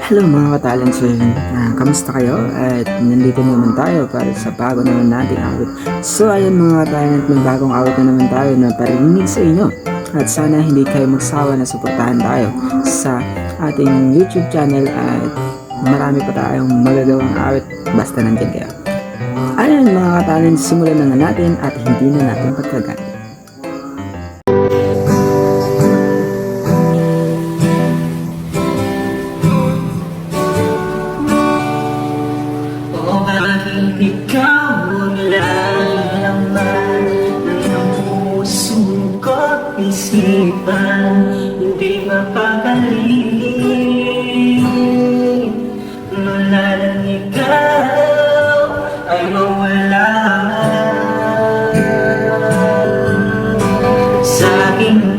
Hello mga ka-talents, kamusta kayo? At nandito naman tayo para sa bago naman nating awit. So ayun mga ka-talent, may bagong awit na naman tayo na parinig sa inyo. At sana hindi kayo magsawa na suportahan tayo sa ating YouTube channel at marami pa tayong magagawang awit basta nandyan kayo. Ayun mga ka-talent, simulan na nga natin at hindi na natin pagkagat. Ikaw ang laman ng puso ko't isipan, hindi mapakali mula nang ikaw ay mawala sa aking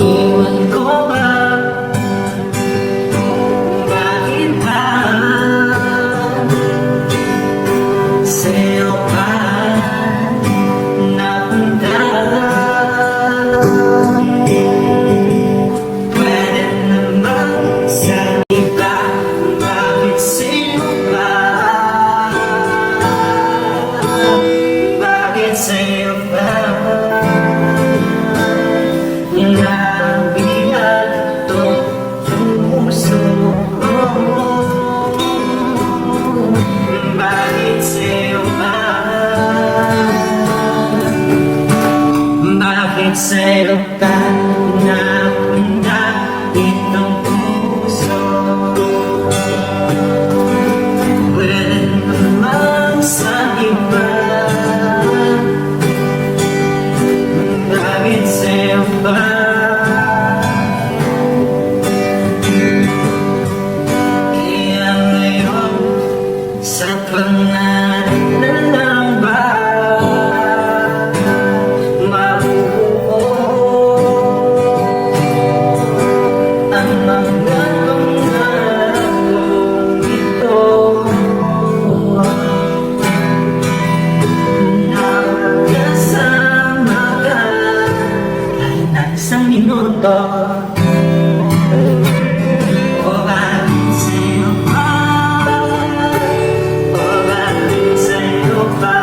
iwan ko ba? Bakit ba? Sa'yo pa napunta? Pwede naman sa iba. Bakit sa'yo ba? Bakit sa'yo ba? Nabihan itong puso ko. Bakit sa'yo ba? Bakit sa'yo ka napunta itong puso? Pwede naman sa iba. Bakit sa'yo ba? Kaya ngayon sa pangalan na lang ba mabubuo ang mga pangakong ito? Nakasama ka kahit na isang minuto. O bakit sa'yo ba? O bakit sa'yo ba?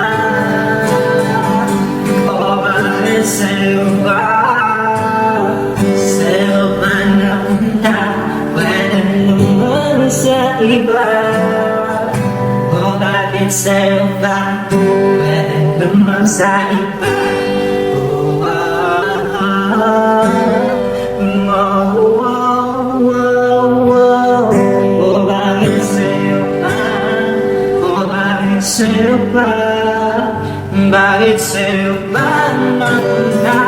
O bakit sa'yo ba? Sa'yo ba napunta? Pwede naman sa iba. O bakit sa'yo ba? Pwede naman sa iba. O bakit sa'yo ba? O bakit sa'yo ba? Bakit sa'yo ba napunta?